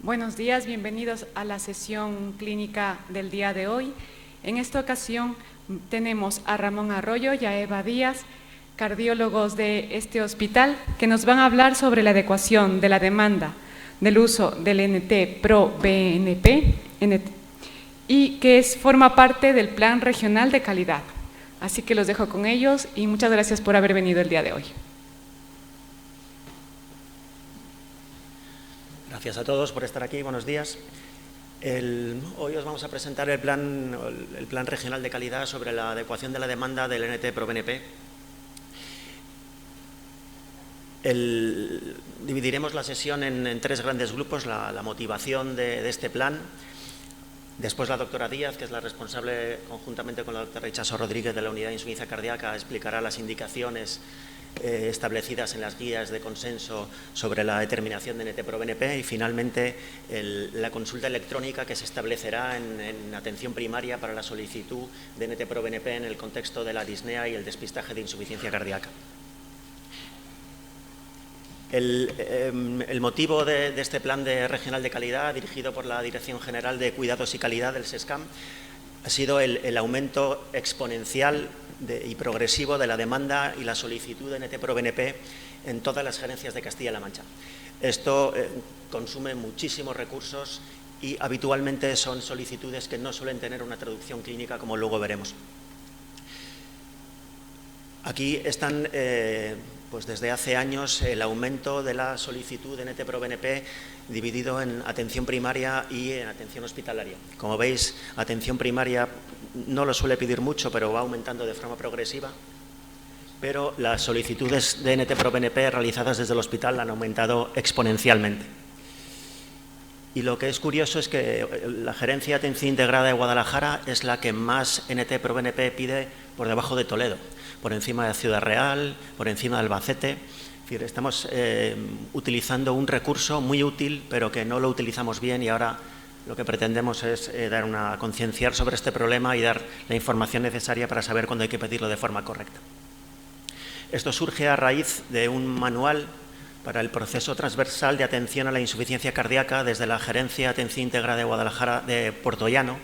Buenos días, bienvenidos a la sesión clínica del día de hoy. En esta ocasión tenemos a Ramón Arroyo y a Eva Díaz, cardiólogos de este hospital, que nos van a hablar sobre la adecuación de la demanda del uso del NT-proBNP y que forma parte del Plan Regional de Calidad. Así que los dejo con ellos y muchas gracias por haber venido el día de hoy. Gracias a todos por estar aquí, buenos días. Hoy os vamos a presentar el plan regional de calidad sobre la adecuación de la demanda del NT-proBNP. Dividiremos la sesión en tres grandes grupos: la motivación de este plan. Después la doctora Díaz, que es la responsable conjuntamente con la doctora Itxaso Rodríguez de la Unidad de Insuficiencia Cardíaca, explicará las indicaciones establecidas en las guías de consenso sobre la determinación de NT-proBNP y finalmente la consulta electrónica que se establecerá en atención primaria para la solicitud de NT-proBNP en el contexto de la disnea y el despistaje de insuficiencia cardíaca. El motivo de este plan regional de calidad, dirigido por la Dirección General de Cuidados y Calidad del SESCAM, ha sido el aumento exponencial y progresivo de la demanda y la solicitud de NT-proBNP en todas las gerencias de Castilla-La Mancha. Esto consume muchísimos recursos y habitualmente son solicitudes que no suelen tener una traducción clínica, como luego veremos. Aquí están, pues desde hace años, el aumento de la solicitud de NT-proBNP dividido en atención primaria y en atención hospitalaria. Como veis, atención primaria no lo suele pedir mucho, pero va aumentando de forma progresiva. Pero las solicitudes de NT-proBNP realizadas desde el hospital han aumentado exponencialmente. Y lo que es curioso es que la Gerencia de Atención Integrada de Guadalajara es la que más NT-proBNP pide por debajo de Toledo, por encima de Ciudad Real, por encima de Albacete. Es decir, estamos utilizando un recurso muy útil, pero que no lo utilizamos bien, y ahora lo que pretendemos es concienciar sobre este problema y dar la información necesaria para saber cuándo hay que pedirlo de forma correcta. Esto surge a raíz de un manual para el proceso transversal de atención a la insuficiencia cardíaca desde la Gerencia de Atención Integrada de Guadalajara de Puerto Llano,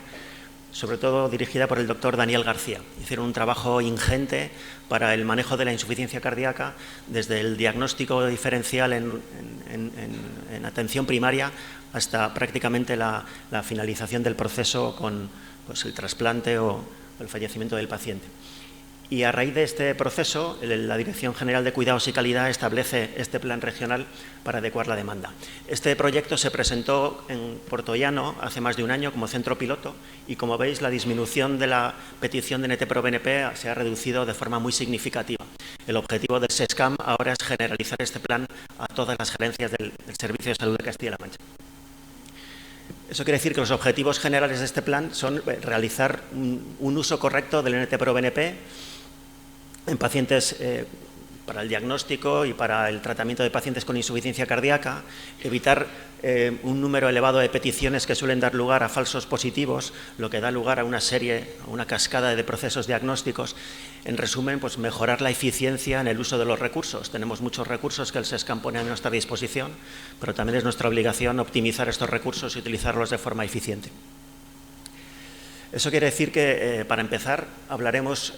sobre todo dirigida por el doctor Daniel García. Hicieron un trabajo ingente para el manejo de la insuficiencia cardíaca, desde el diagnóstico diferencial en atención primaria hasta prácticamente la finalización del proceso con el trasplante o el fallecimiento del paciente. Y a raíz de este proceso, la Dirección General de Cuidados y Calidad establece este plan regional para adecuar la demanda. Este proyecto se presentó en Puerto Llano hace más de un año como centro piloto y, como veis, la disminución de la petición de NT-proBNP se ha reducido de forma muy significativa. El objetivo del SESCAM ahora es generalizar este plan a todas las gerencias del Servicio de Salud de Castilla-La Mancha. Eso quiere decir que los objetivos generales de este plan son realizar un uso correcto del NT-proBNP en pacientes para el diagnóstico y para el tratamiento de pacientes con insuficiencia cardíaca, evitar un número elevado de peticiones que suelen dar lugar a falsos positivos, lo que da lugar a una cascada de procesos diagnósticos. En resumen, pues mejorar la eficiencia en el uso de los recursos. Tenemos muchos recursos que el SESCAM pone a nuestra disposición, pero también es nuestra obligación optimizar estos recursos y utilizarlos de forma eficiente. Eso quiere decir que, para empezar, hablaremos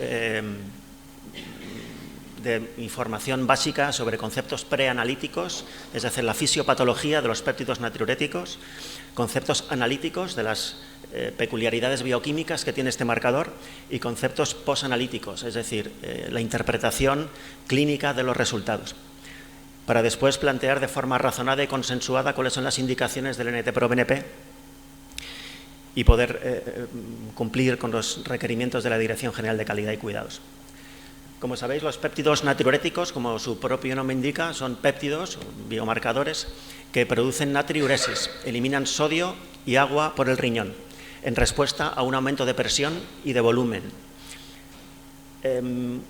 de información básica sobre conceptos preanalíticos, es decir, la fisiopatología de los péptidos natriuréticos, conceptos analíticos de las peculiaridades bioquímicas que tiene este marcador y conceptos posanalíticos, es decir, la interpretación clínica de los resultados, para después plantear de forma razonada y consensuada cuáles son las indicaciones del NT-proBNP y poder cumplir con los requerimientos de la Dirección General de Calidad y Cuidados. Como sabéis, los péptidos natriuréticos, como su propio nombre indica, son péptidos, biomarcadores, que producen natriuresis, eliminan sodio y agua por el riñón, en respuesta a un aumento de presión y de volumen.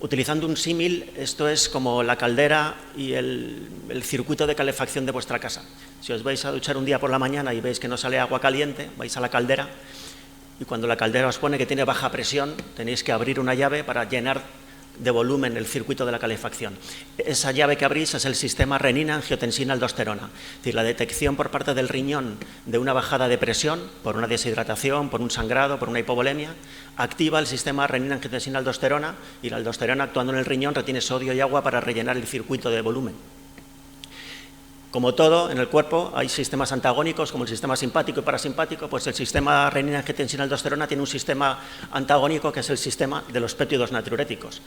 Utilizando un símil, esto es como la caldera y el circuito de calefacción de vuestra casa. Si os vais a duchar un día por la mañana y veis que no sale agua caliente, vais a la caldera y cuando la caldera os pone que tiene baja presión, tenéis que abrir una llave para llenar de volumen el circuito de la calefacción. Esa llave que abrís es el sistema renina-angiotensina-aldosterona, es decir, la detección por parte del riñón de una bajada de presión por una deshidratación, por un sangrado, por una hipovolemia, activa el sistema renina-angiotensina-aldosterona y la aldosterona, actuando en el riñón, retiene sodio y agua para rellenar el circuito de volumen. Como todo en el cuerpo, hay sistemas antagónicos como el sistema simpático y parasimpático, pues el sistema renina-angiotensina-aldosterona tiene un sistema antagónico que es el sistema de los péptidos natriuréticos.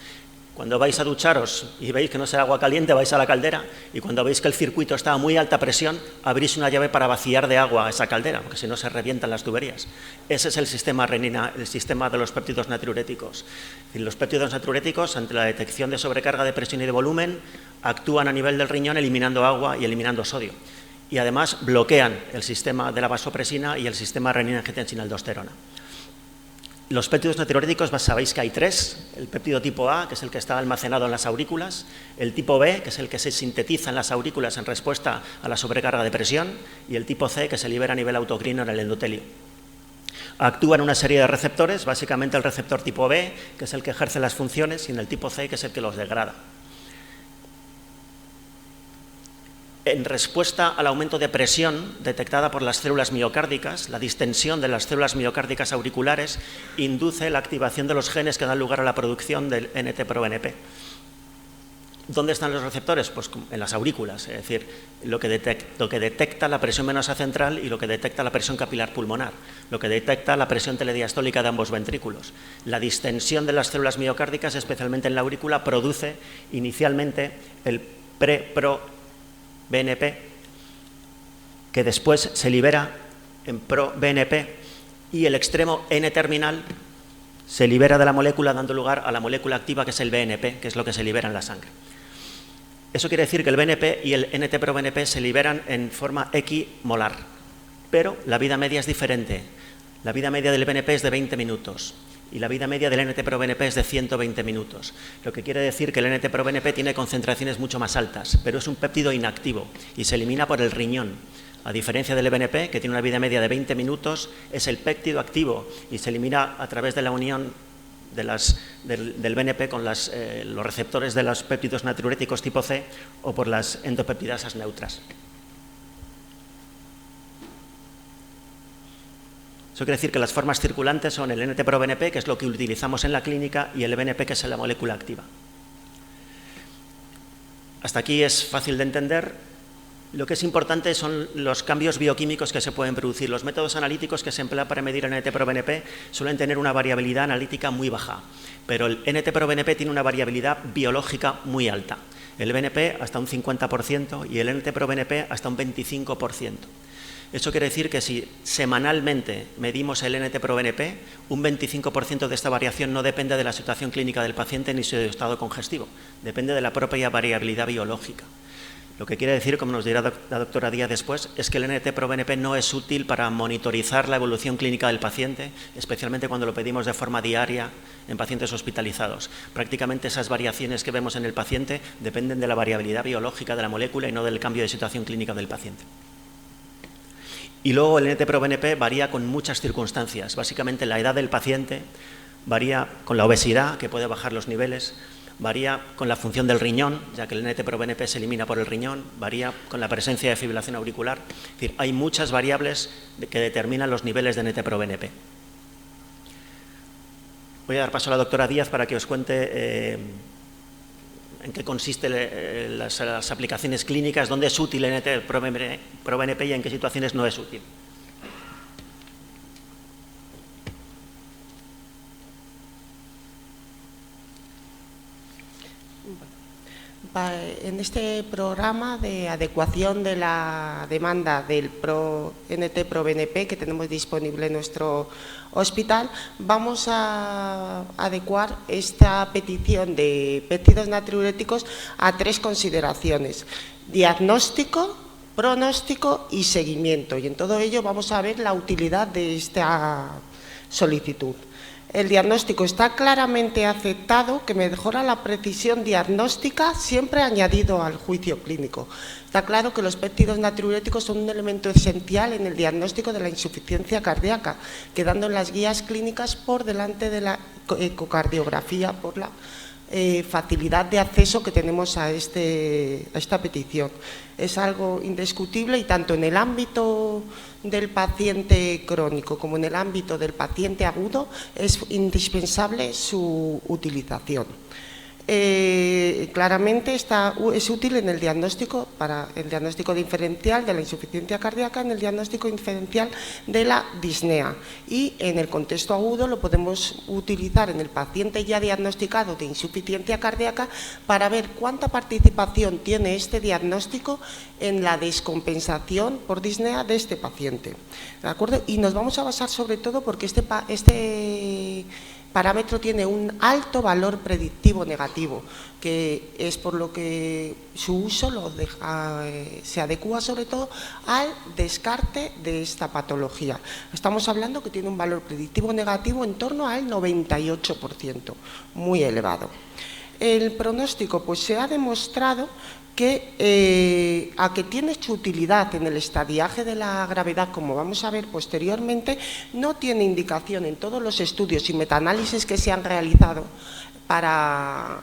Cuando vais a ducharos y veis que no es el agua caliente, vais a la caldera y cuando veis que el circuito está a muy alta presión, abrís una llave para vaciar de agua esa caldera, porque si no se revientan las tuberías. Ese es el sistema renina, el sistema de los péptidos natriuréticos. Y los péptidos natriuréticos, ante la detección de sobrecarga de presión y de volumen, actúan a nivel del riñón eliminando agua y eliminando sodio. Y además bloquean el sistema de la vasopresina y el sistema renina-angiotensina-aldosterona. Los péptidos natriuréticos, sabéis que hay tres: el péptido tipo A, que es el que está almacenado en las aurículas, el tipo B, que es el que se sintetiza en las aurículas en respuesta a la sobrecarga de presión, y el tipo C, que se libera a nivel autocrino en el endotelio. Actúan una serie de receptores, básicamente el receptor tipo B, que es el que ejerce las funciones, y en el tipo C, que es el que los degrada. En respuesta al aumento de presión detectada por las células miocárdicas, la distensión de las células miocárdicas auriculares induce la activación de los genes que dan lugar a la producción del NT-proBNP. ¿Dónde están los receptores? Pues en las aurículas, es decir, lo que detecta la presión venosa central y lo que detecta la presión capilar pulmonar, lo que detecta la presión telediastólica de ambos ventrículos. La distensión de las células miocárdicas, especialmente en la aurícula, produce inicialmente el pre-pro BNP, que después se libera en pro-BNP y el extremo N-terminal se libera de la molécula dando lugar a la molécula activa que es el BNP, que es lo que se libera en la sangre. Eso quiere decir que el BNP y el NT-proBNP se liberan en forma equimolar, pero la vida media es diferente. La vida media del BNP es de 20 minutos. Y la vida media del NT-proBNP es de 120 minutos, lo que quiere decir que el NT-proBNP tiene concentraciones mucho más altas, pero es un péptido inactivo y se elimina por el riñón. A diferencia del BNP, que tiene una vida media de 20 minutos, es el péptido activo y se elimina a través de la unión del BNP con los receptores de los péptidos natriuréticos tipo C o por las endopeptidasas neutras. Eso quiere decir que las formas circulantes son el NT-proBNP, que es lo que utilizamos en la clínica, y el BNP, que es la molécula activa. Hasta aquí es fácil de entender. Lo que es importante son los cambios bioquímicos que se pueden producir. Los métodos analíticos que se emplean para medir el NT-proBNP suelen tener una variabilidad analítica muy baja, pero el NT-proBNP tiene una variabilidad biológica muy alta. El BNP hasta un 50% y el NT-proBNP hasta un 25%. Eso quiere decir que si semanalmente medimos el NT-proBNP, un 25% de esta variación no depende de la situación clínica del paciente ni su estado congestivo, depende de la propia variabilidad biológica. Lo que quiere decir, como nos dirá la doctora Díaz después, es que el NT-proBNP no es útil para monitorizar la evolución clínica del paciente, especialmente cuando lo pedimos de forma diaria en pacientes hospitalizados. Prácticamente esas variaciones que vemos en el paciente dependen de la variabilidad biológica de la molécula y no del cambio de situación clínica del paciente. Y luego el NT-proBNP varía con muchas circunstancias. Básicamente la edad del paciente varía con la obesidad, que puede bajar los niveles, varía con la función del riñón, ya que el NT-proBNP se elimina por el riñón, varía con la presencia de fibrilación auricular. Es decir, hay muchas variables que determinan los niveles de NT-proBNP. Voy a dar paso a la doctora Díaz para que os cuente en qué consisten las aplicaciones clínicas, dónde es útil el NT-proBNP y en qué situaciones no es útil. En este programa de adecuación de la demanda del NT-proBNP que tenemos disponible en nuestro hospital, vamos a adecuar esta petición de péptidos natriuréticos a tres consideraciones: diagnóstico, pronóstico y seguimiento. Y en todo ello vamos a ver la utilidad de esta solicitud. El diagnóstico está claramente aceptado, que mejora la precisión diagnóstica, siempre añadido al juicio clínico. Está claro que los péptidos natriuréticos son un elemento esencial en el diagnóstico de la insuficiencia cardíaca, quedando en las guías clínicas por delante de la ecocardiografía por la facilidad de acceso que tenemos a esta petición. Es algo indiscutible y tanto en el ámbito del paciente crónico como en el ámbito del paciente agudo es indispensable su utilización. Claramente es útil en el diagnóstico, para el diagnóstico diferencial de la insuficiencia cardíaca, en el diagnóstico diferencial de la disnea, y en el contexto agudo lo podemos utilizar en el paciente ya diagnosticado de insuficiencia cardíaca para ver cuánta participación tiene este diagnóstico en la descompensación por disnea de este paciente, ¿de acuerdo? Y nos vamos a basar sobre todo porque este parámetro tiene un alto valor predictivo negativo, que es por lo que su uso se adecúa sobre todo al descarte de esta patología. Estamos hablando que tiene un valor predictivo negativo en torno al 98%, muy elevado. El pronóstico, pues se ha demostrado que a que tiene su utilidad en el estadiaje de la gravedad, como vamos a ver posteriormente, no tiene indicación en todos los estudios y metaanálisis que se han realizado para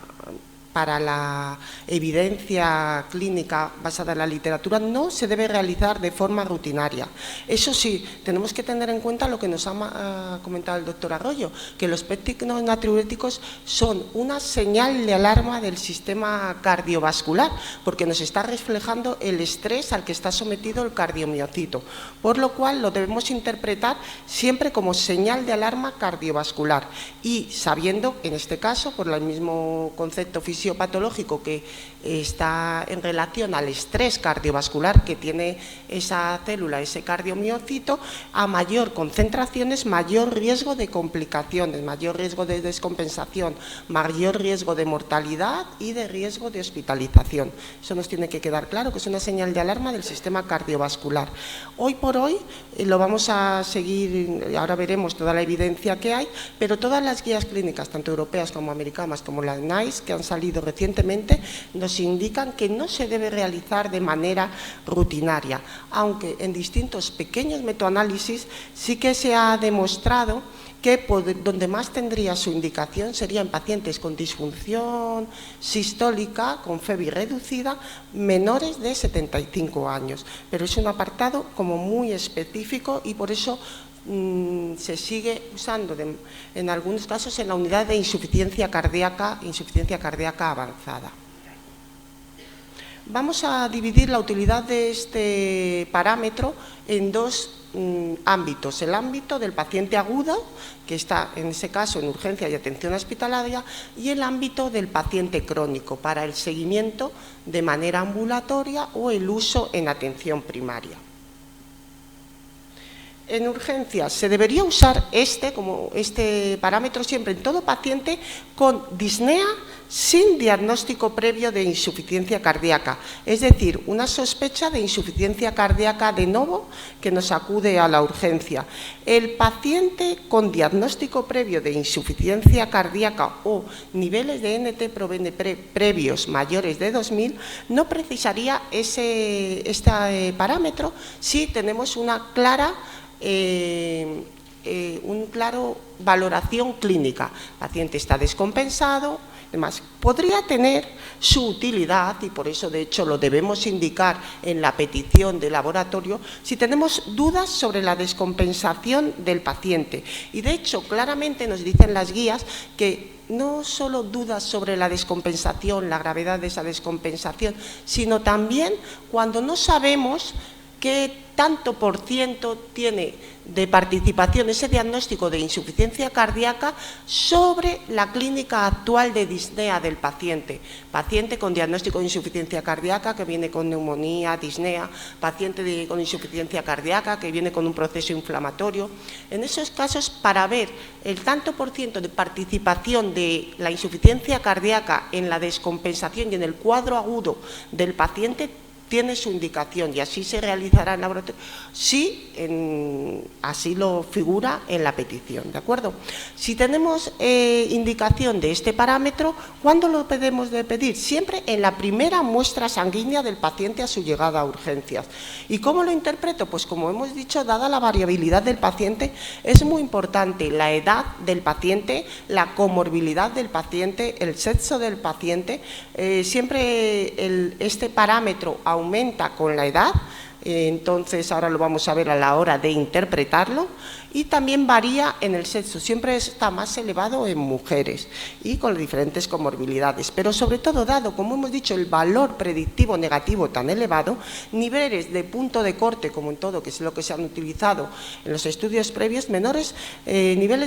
la evidencia clínica basada en la literatura, no se debe realizar de forma rutinaria. Eso sí, tenemos que tener en cuenta lo que nos ha comentado el doctor Arroyo, que los péptidos natriuréticos son una señal de alarma del sistema cardiovascular, porque nos está reflejando el estrés al que está sometido el cardiomiocito, por lo cual lo debemos interpretar siempre como señal de alarma cardiovascular y sabiendo, en este caso, por el mismo concepto fisiopatológico que está en relación al estrés cardiovascular que tiene esa célula, ese cardiomiocito, a mayor concentración es mayor riesgo de complicaciones, mayor riesgo de descompensación, mayor riesgo de mortalidad y de riesgo de hospitalización. Eso nos tiene que quedar claro, que es una señal de alarma del sistema cardiovascular. Hoy por hoy lo vamos a seguir, ahora veremos toda la evidencia que hay, pero todas las guías clínicas, tanto europeas como americanas, como las NICE, que han salido recientemente, nos indican que no se debe realizar de manera rutinaria, aunque en distintos pequeños metaanálisis sí que se ha demostrado que donde más tendría su indicación sería en pacientes con disfunción sistólica, con FEBI reducida, menores de 75 años. Pero es un apartado como muy específico y por eso se sigue usando en algunos casos en la unidad de insuficiencia cardíaca avanzada. Vamos a dividir la utilidad de este parámetro en dos ámbitos: el ámbito del paciente agudo, que está en ese caso en urgencia y atención hospitalaria, y el ámbito del paciente crónico para el seguimiento de manera ambulatoria o el uso en atención primaria. En urgencias se debería usar este parámetro siempre en todo paciente con disnea sin diagnóstico previo de insuficiencia cardíaca, es decir, una sospecha de insuficiencia cardíaca de novo que nos acude a la urgencia. El paciente con diagnóstico previo de insuficiencia cardíaca o niveles de NT-proBNP previos mayores de 2000 no precisaría este parámetro si tenemos una clara valoración clínica. El paciente está descompensado, además podría tener su utilidad y por eso de hecho lo debemos indicar en la petición de laboratorio si tenemos dudas sobre la descompensación del paciente. Y de hecho claramente nos dicen las guías que no solo dudas sobre la descompensación, la gravedad de esa descompensación, sino también cuando no sabemos qué tanto por ciento tiene de participación ese diagnóstico de insuficiencia cardíaca sobre la clínica actual de disnea del paciente. Paciente con diagnóstico de insuficiencia cardíaca que viene con neumonía, disnea, paciente con insuficiencia cardíaca que viene con un proceso inflamatorio. En esos casos, para ver el tanto por ciento de participación de la insuficiencia cardíaca en la descompensación y en el cuadro agudo del paciente, tiene su indicación y así se realizará en laboratorio, si así lo figura en la petición, ¿de acuerdo? Si tenemos indicación de este parámetro, ¿cuándo lo debemos de pedir? Siempre en la primera muestra sanguínea del paciente a su llegada a urgencias. ¿Y cómo lo interpreto? Pues como hemos dicho, dada la variabilidad del paciente, es muy importante la edad del paciente, la comorbilidad del paciente, el sexo del paciente. Siempre este parámetro aumenta con la edad, entonces ahora lo vamos a ver a la hora de interpretarlo, y también varía en el sexo, siempre está más elevado en mujeres y con diferentes comorbilidades, pero sobre todo dado, como hemos dicho, el valor predictivo negativo tan elevado, niveles de punto de corte, como en todo, que es lo que se han utilizado en los estudios previos, niveles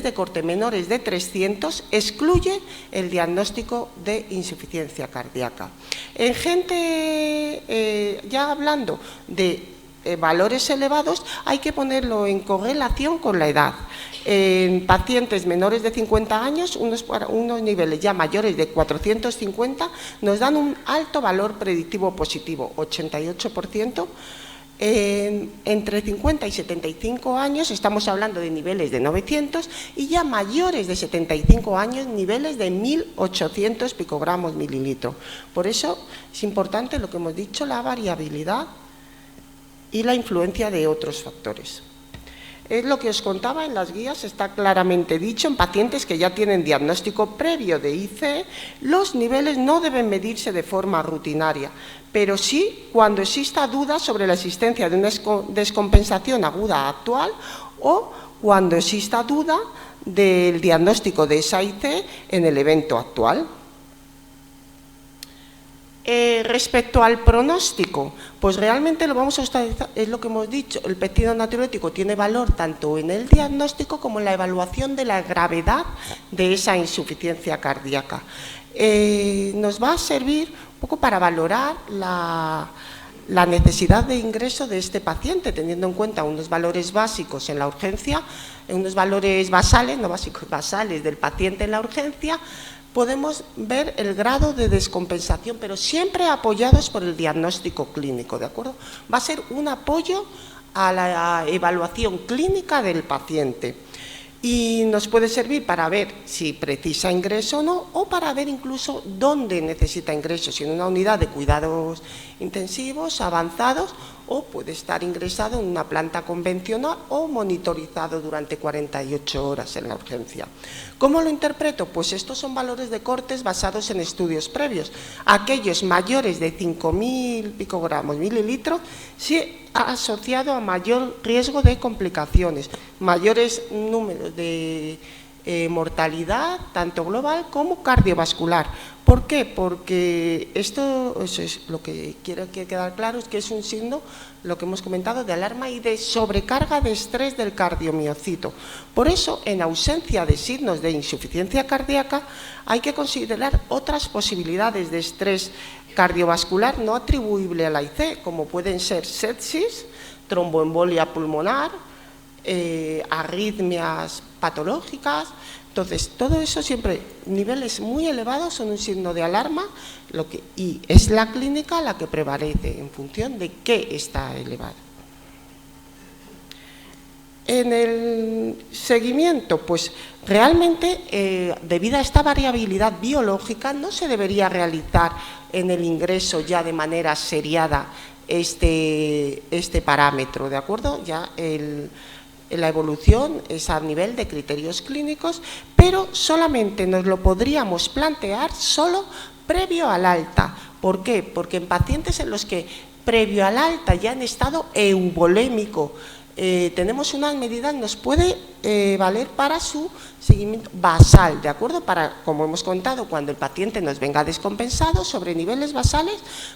de corte menores de 300 excluye el diagnóstico de insuficiencia cardíaca. En gente, ya hablando de valores elevados, hay que ponerlo en correlación con la edad. En pacientes menores de 50 años, unos niveles ya mayores de 450 nos dan un alto valor predictivo positivo, 88%. Entre 50 y 75 años estamos hablando de niveles de 900 y ya mayores de 75 años niveles de 1800 picogramos mililitro. Por eso es importante lo que hemos dicho, la variabilidad y la influencia de otros factores. Es lo que os contaba en las guías, está claramente dicho, en pacientes que ya tienen diagnóstico previo de ICE, los niveles no deben medirse de forma rutinaria, pero sí cuando exista duda sobre la existencia de una descompensación aguda actual o cuando exista duda del diagnóstico de esa ICE en el evento actual. Respecto al pronóstico, pues realmente lo vamos a utilizar, es lo que hemos dicho, el péptido natriurético tiene valor tanto en el diagnóstico como en la evaluación de la gravedad de esa insuficiencia cardíaca. Nos va a servir un poco para valorar la necesidad de ingreso de este paciente, teniendo en cuenta unos valores básicos en la urgencia, unos valores basales, no básicos, basales del paciente en la urgencia. Podemos ver el grado de descompensación, pero siempre apoyados por el diagnóstico clínico, ¿de acuerdo? Va a ser un apoyo a la evaluación clínica del paciente y nos puede servir para ver si precisa ingreso o no, o para ver incluso dónde necesita ingreso, si en una unidad de cuidados intensivos avanzados o puede estar ingresado en una planta convencional o monitorizado durante 48 horas en la urgencia. ¿Cómo lo interpreto? Pues estos son valores de cortes basados en estudios previos. Aquellos mayores de 5.000 picogramos mililitros sí asociado a mayor riesgo de complicaciones, mayores números de mortalidad, tanto global como cardiovascular. ¿Por qué? Porque esto es lo que quiero que quede claro, es que es un signo, lo que hemos comentado, de alarma y de sobrecarga de estrés del cardiomiocito. Por eso, en ausencia de signos de insuficiencia cardíaca, hay que considerar otras posibilidades de estrés cardiovascular no atribuible a la IC, como pueden ser sepsis, tromboembolia pulmonar, arritmias patológicas. Entonces, todo eso siempre, niveles muy elevados son un signo de alarma y es la clínica la que prevalece en función de qué está elevado. En el seguimiento, pues realmente debido a esta variabilidad biológica no se debería realizar en el ingreso ya de manera seriada este parámetro, ¿de acuerdo? Ya la evolución es a nivel de criterios clínicos, pero solamente nos lo podríamos plantear solo previo al alta. ¿Por qué? Porque en pacientes en los que previo al alta ya en estado eubolémico tenemos unas medidas, nos puede valer para su seguimiento basal, ¿de acuerdo? Para, como hemos contado, cuando el paciente nos venga descompensado sobre niveles basales,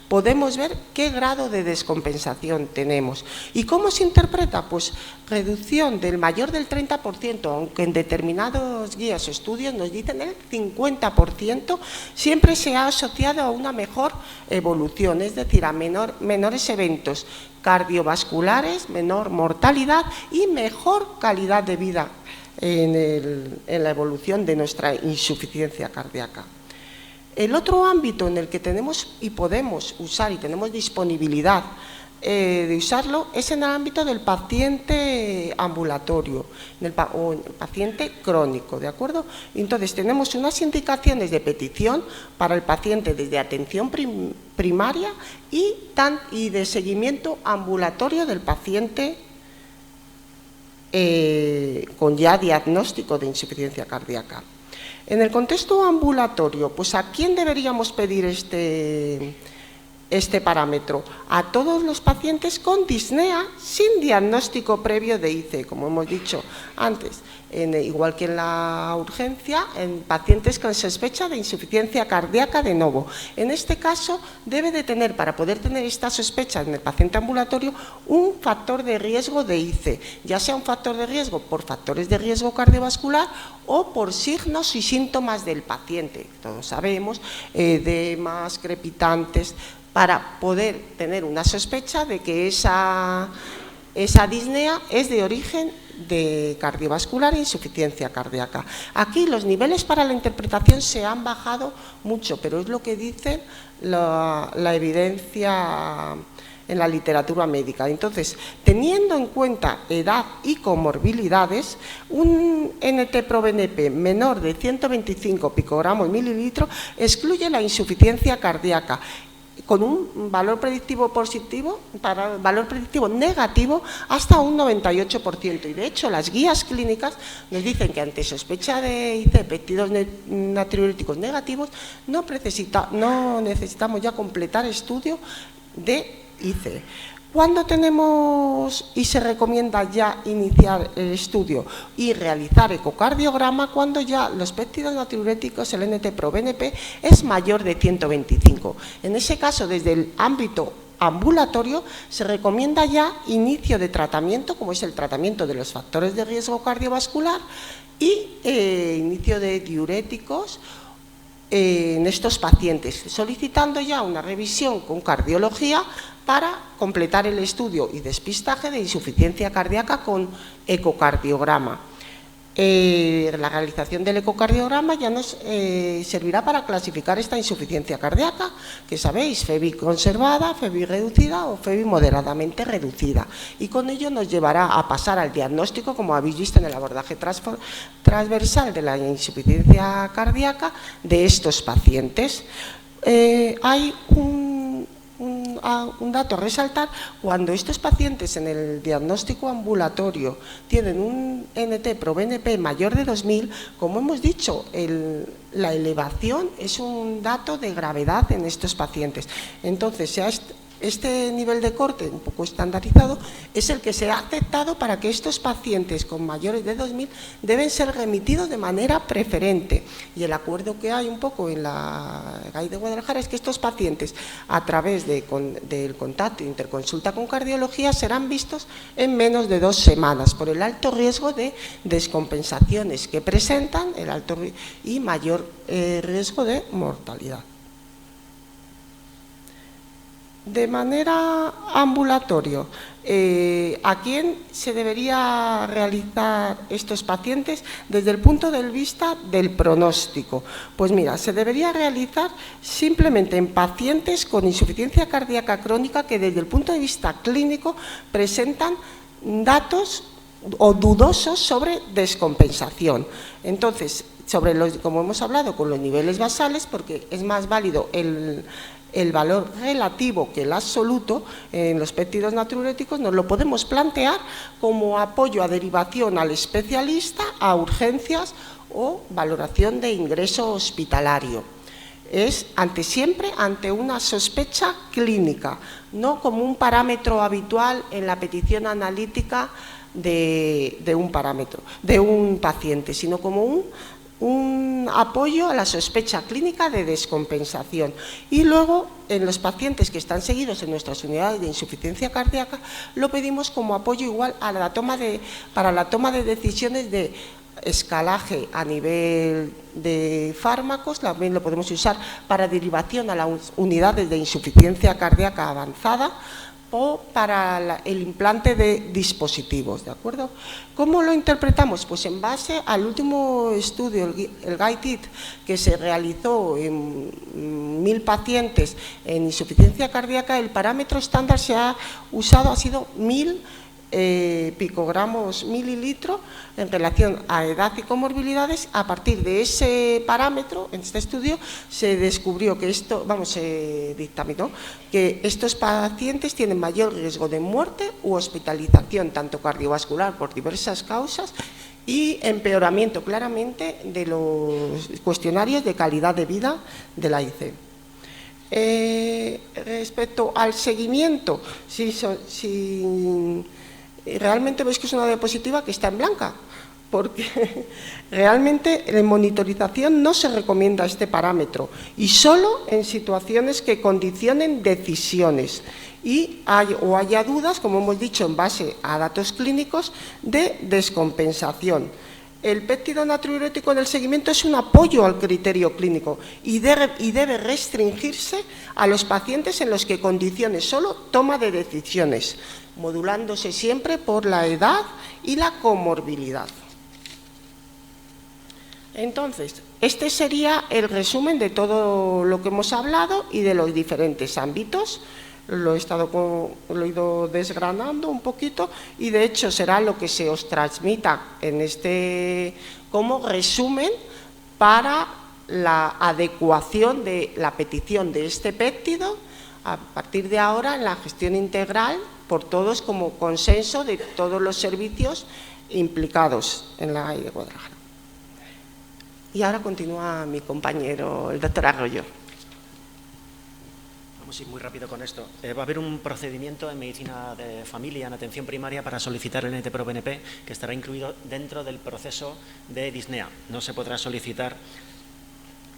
podemos ver qué grado de descompensación tenemos. ¿Y cómo se interpreta? Pues reducción del mayor del 30%, aunque en determinados guías o estudios nos dicen el 50%, siempre se ha asociado a una mejor evolución, es decir, a menores eventos cardiovasculares, menor mortalidad y mejor calidad de vida en la evolución de nuestra insuficiencia cardíaca. El otro ámbito en el que tenemos y podemos usar y tenemos disponibilidad de usarlo es en el ámbito del paciente ambulatorio o el paciente crónico, ¿de acuerdo? Entonces, tenemos unas indicaciones de petición para el paciente desde atención primaria y de seguimiento ambulatorio del paciente con ya diagnóstico de insuficiencia cardíaca. En el contexto ambulatorio, pues ¿a quién deberíamos pedir este parámetro? A todos los pacientes con disnea sin diagnóstico previo de ICE, como hemos dicho antes, igual que en la urgencia, en pacientes con sospecha de insuficiencia cardíaca de novo. En este caso, debe de tener, para poder tener esta sospecha en el paciente ambulatorio, un factor de riesgo de ICE, ya sea un factor de riesgo por factores de riesgo cardiovascular o por signos y síntomas del paciente. Todos sabemos, edemas, crepitantes, para poder tener una sospecha de que esa disnea es de origen de cardiovascular e insuficiencia cardíaca. Aquí los niveles para la interpretación se han bajado mucho, pero es lo que dice la evidencia en la literatura médica. Entonces, teniendo en cuenta edad y comorbilidades, un NT-proBNP menor de 125 picogramos mililitro excluye la insuficiencia cardíaca con un valor predictivo positivo, para valor predictivo negativo hasta un 98%. Y de hecho, las guías clínicas nos dicen que ante sospecha de ICE, péptidos natriuréticos negativos, no necesitamos ya completar estudio de ICE. ¿Cuándo tenemos y se recomienda ya iniciar el estudio y realizar ecocardiograma? Cuando ya los péptidos natriuréticos, el NT-proBNP, es mayor de 125. En ese caso, desde el ámbito ambulatorio, se recomienda ya inicio de tratamiento, como es el tratamiento de los factores de riesgo cardiovascular y inicio de diuréticos en estos pacientes, solicitando ya una revisión con cardiología para completar el estudio y despistaje de insuficiencia cardíaca con ecocardiograma. La realización del ecocardiograma ya nos servirá para clasificar esta insuficiencia cardíaca, que sabéis, FEBI conservada, FEBI reducida o FEBI moderadamente reducida. Y con ello nos llevará a pasar al diagnóstico, como habéis visto en el abordaje transversal de la insuficiencia cardíaca de estos pacientes. Hay un dato a resaltar: cuando estos pacientes en el diagnóstico ambulatorio tienen un NT-proBNP mayor de 2000, como hemos dicho, la elevación es un dato de gravedad en estos pacientes. Entonces, este nivel de corte un poco estandarizado es el que se ha aceptado para que estos pacientes con mayores de 2000 deben ser remitidos de manera preferente. Y el acuerdo que hay un poco en la GAI de Guadalajara es que estos pacientes, a través del contacto e interconsulta con cardiología, serán vistos en menos de 2 semanas por el alto riesgo de descompensaciones que presentan y mayor riesgo de mortalidad. De manera ambulatorio, ¿a quién se debería realizar estos pacientes desde el punto de vista del pronóstico? Pues mira, se debería realizar simplemente en pacientes con insuficiencia cardíaca crónica que desde el punto de vista clínico presentan datos o dudosos sobre descompensación. Entonces, como hemos hablado, con los niveles basales, porque es más válido el valor relativo que el absoluto en los péptidos natriuréticos, nos lo podemos plantear como apoyo a derivación al especialista, a urgencias o valoración de ingreso hospitalario. Es siempre ante una sospecha clínica, no como un parámetro habitual en la petición analítica de un paciente, sino como un apoyo a la sospecha clínica de descompensación. Y luego, en los pacientes que están seguidos en nuestras unidades de insuficiencia cardíaca, lo pedimos como apoyo igual a para la toma de decisiones de escalaje a nivel de fármacos. También lo podemos usar para derivación a las unidades de insuficiencia cardíaca avanzada, o para el implante de dispositivos, ¿de acuerdo? ¿Cómo lo interpretamos? Pues en base al último estudio, el GUIDE-IT, que se realizó en 1000 pacientes en insuficiencia cardíaca, el parámetro estándar se ha usado, ha sido 1000 picogramos mililitro en relación a edad y comorbilidades. A partir de ese parámetro, en este estudio, se descubrió que se dictaminó que estos pacientes tienen mayor riesgo de muerte u hospitalización, tanto cardiovascular por diversas causas, y empeoramiento claramente de los cuestionarios de calidad de vida de la IC. Respecto al seguimiento, realmente veis que es una diapositiva que está en blanca, porque realmente en monitorización no se recomienda este parámetro y solo en situaciones que condicionen decisiones y haya dudas, como hemos dicho, en base a datos clínicos de descompensación. El péptido natriurético en el seguimiento es un apoyo al criterio clínico y debe restringirse a los pacientes en los que condicione solo toma de decisiones, modulándose siempre por la edad y la comorbilidad. Entonces, este sería el resumen de todo lo que hemos hablado y de los diferentes ámbitos. Lo he ido desgranando un poquito y de hecho será lo que se os transmita en como resumen para la adecuación de la petición de este péptido a partir de ahora en la gestión integral por todos, como consenso de todos los servicios implicados en la AI de Guadalajara. Y ahora continúa mi compañero, el doctor Arroyo. Vamos a ir muy rápido con esto. Va a haber un procedimiento en medicina de familia, en atención primaria, para solicitar el NT-proBNP, que estará incluido dentro del proceso de disnea. No se podrá solicitar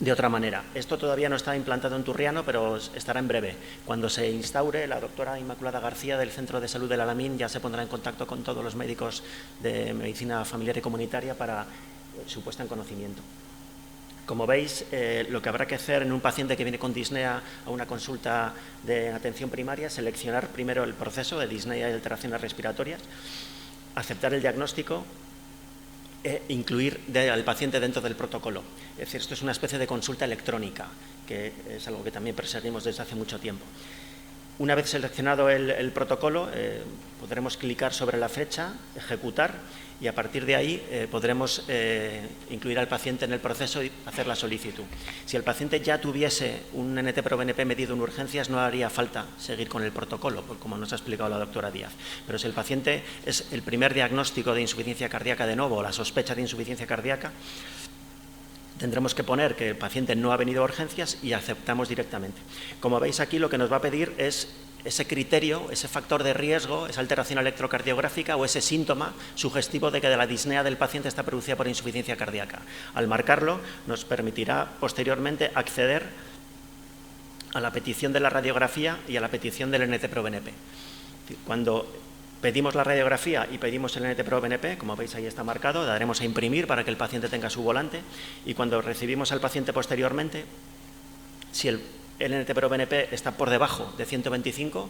de otra manera. Esto todavía no está implantado en Turriano, pero estará en breve. Cuando se instaure, la doctora Inmaculada García del Centro de Salud del Alamín ya se pondrá en contacto con todos los médicos de medicina familiar y comunitaria para su puesta en conocimiento. Como veis, lo que habrá que hacer en un paciente que viene con disnea a una consulta de atención primaria es seleccionar primero el proceso de disnea y alteraciones respiratorias, aceptar el diagnóstico e incluir al paciente dentro del protocolo. Es decir, esto es una especie de consulta electrónica, que es algo que también perseguimos desde hace mucho tiempo. Una vez seleccionado el protocolo, podremos clicar sobre la flecha, ejecutar, y a partir de ahí podremos incluir al paciente en el proceso y hacer la solicitud. Si el paciente ya tuviese un NT-proBNP medido en urgencias, no haría falta seguir con el protocolo, como nos ha explicado la doctora Díaz. Pero si el paciente es el primer diagnóstico de insuficiencia cardíaca de nuevo, o la sospecha de insuficiencia cardíaca, tendremos que poner que el paciente no ha venido a urgencias y aceptamos directamente. Como veis aquí, lo que nos va a pedir es ese criterio, ese factor de riesgo, esa alteración electrocardiográfica o ese síntoma sugestivo de que la disnea del paciente está producida por insuficiencia cardíaca. Al marcarlo, nos permitirá posteriormente acceder a la petición de la radiografía y a la petición del NT-proBNP. Cuando pedimos la radiografía y pedimos el NT-proBNP, como veis ahí está marcado, daremos a imprimir para que el paciente tenga su volante, y cuando recibimos al paciente posteriormente, si el NT-proBNP está por debajo de 125,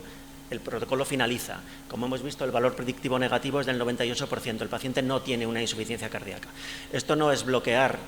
el protocolo finaliza. Como hemos visto, el valor predictivo negativo es del 98%, el paciente no tiene una insuficiencia cardíaca. Esto no es bloquear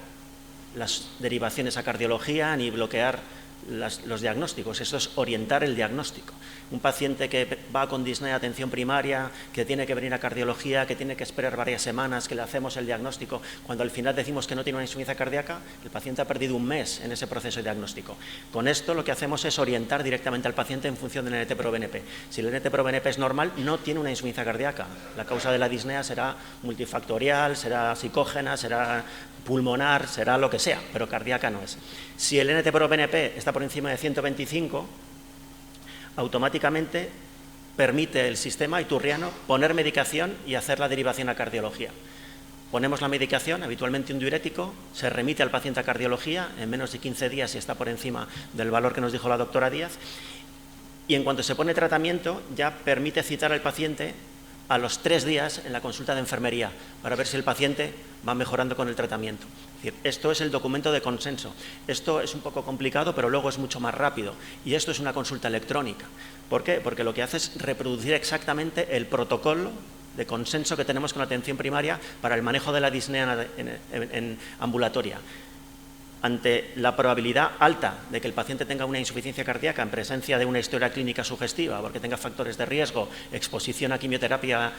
las derivaciones a cardiología ni bloquear los diagnósticos, eso es orientar el diagnóstico. Un paciente que va con disnea a atención primaria, que tiene que venir a cardiología, que tiene que esperar varias semanas, que le hacemos el diagnóstico, cuando al final decimos que no tiene una insuficiencia cardíaca, el paciente ha perdido un mes en ese proceso diagnóstico. Con esto lo que hacemos es orientar directamente al paciente en función del NT-proBNP. Si el NT-proBNP es normal, no tiene una insuficiencia cardíaca. La causa de la disnea será multifactorial, será psicógena, será pulmonar, será lo que sea, pero cardíaca no es. Si el NT-proBNP está por encima de 125, automáticamente permite el sistema iturriano poner medicación y hacer la derivación a cardiología. Ponemos la medicación, habitualmente un diurético, se remite al paciente a cardiología en menos de 15 días si está por encima del valor que nos dijo la doctora Díaz, y en cuanto se pone tratamiento ya permite citar al paciente a los 3 días en la consulta de enfermería para ver si el paciente va mejorando con el tratamiento. Es decir, esto es el documento de consenso. Esto es un poco complicado, pero luego es mucho más rápido. Y esto es una consulta electrónica. ¿Por qué? Porque lo que hace es reproducir exactamente el protocolo de consenso que tenemos con la atención primaria para el manejo de la disnea en ambulatoria. Ante la probabilidad alta de que el paciente tenga una insuficiencia cardíaca en presencia de una historia clínica sugestiva, porque tenga factores de riesgo, exposición a quimioterapia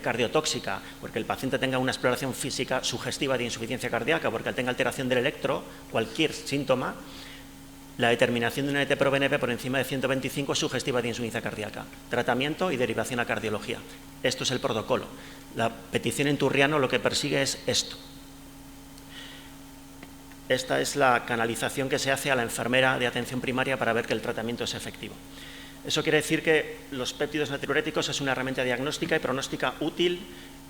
cardiotóxica, porque el paciente tenga una exploración física sugestiva de insuficiencia cardíaca, porque tenga alteración del electro, cualquier síntoma, la determinación de un NT-proBNP por encima de 125 es sugestiva de insuficiencia cardíaca. Tratamiento y derivación a cardiología. Esto es el protocolo. La petición en Turriano lo que persigue es esto. Esta es la canalización que se hace a la enfermera de atención primaria para ver que el tratamiento es efectivo. Eso quiere decir que los péptidos natriuréticos es una herramienta diagnóstica y pronóstica útil,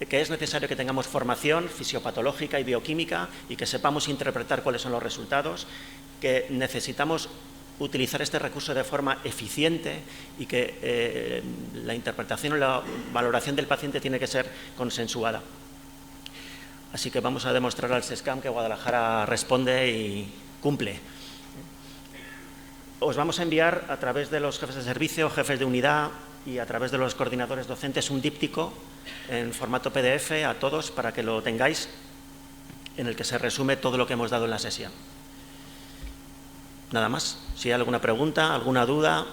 que es necesario que tengamos formación fisiopatológica y bioquímica y que sepamos interpretar cuáles son los resultados, que necesitamos utilizar este recurso de forma eficiente y que la interpretación o la valoración del paciente tiene que ser consensuada. Así que vamos a demostrar al SESCAM que Guadalajara responde y cumple. Os vamos a enviar a través de los jefes de servicio, jefes de unidad y a través de los coordinadores docentes un díptico en formato PDF a todos para que lo tengáis, en el que se resume todo lo que hemos dado en la sesión. Nada más. Si hay alguna pregunta, alguna duda.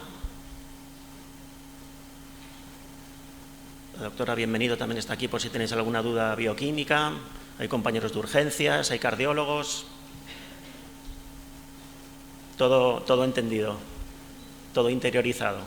La doctora Bienvenido también está aquí por si tenéis alguna duda bioquímica. Hay compañeros de urgencias, hay cardiólogos. Todo entendido, todo interiorizado.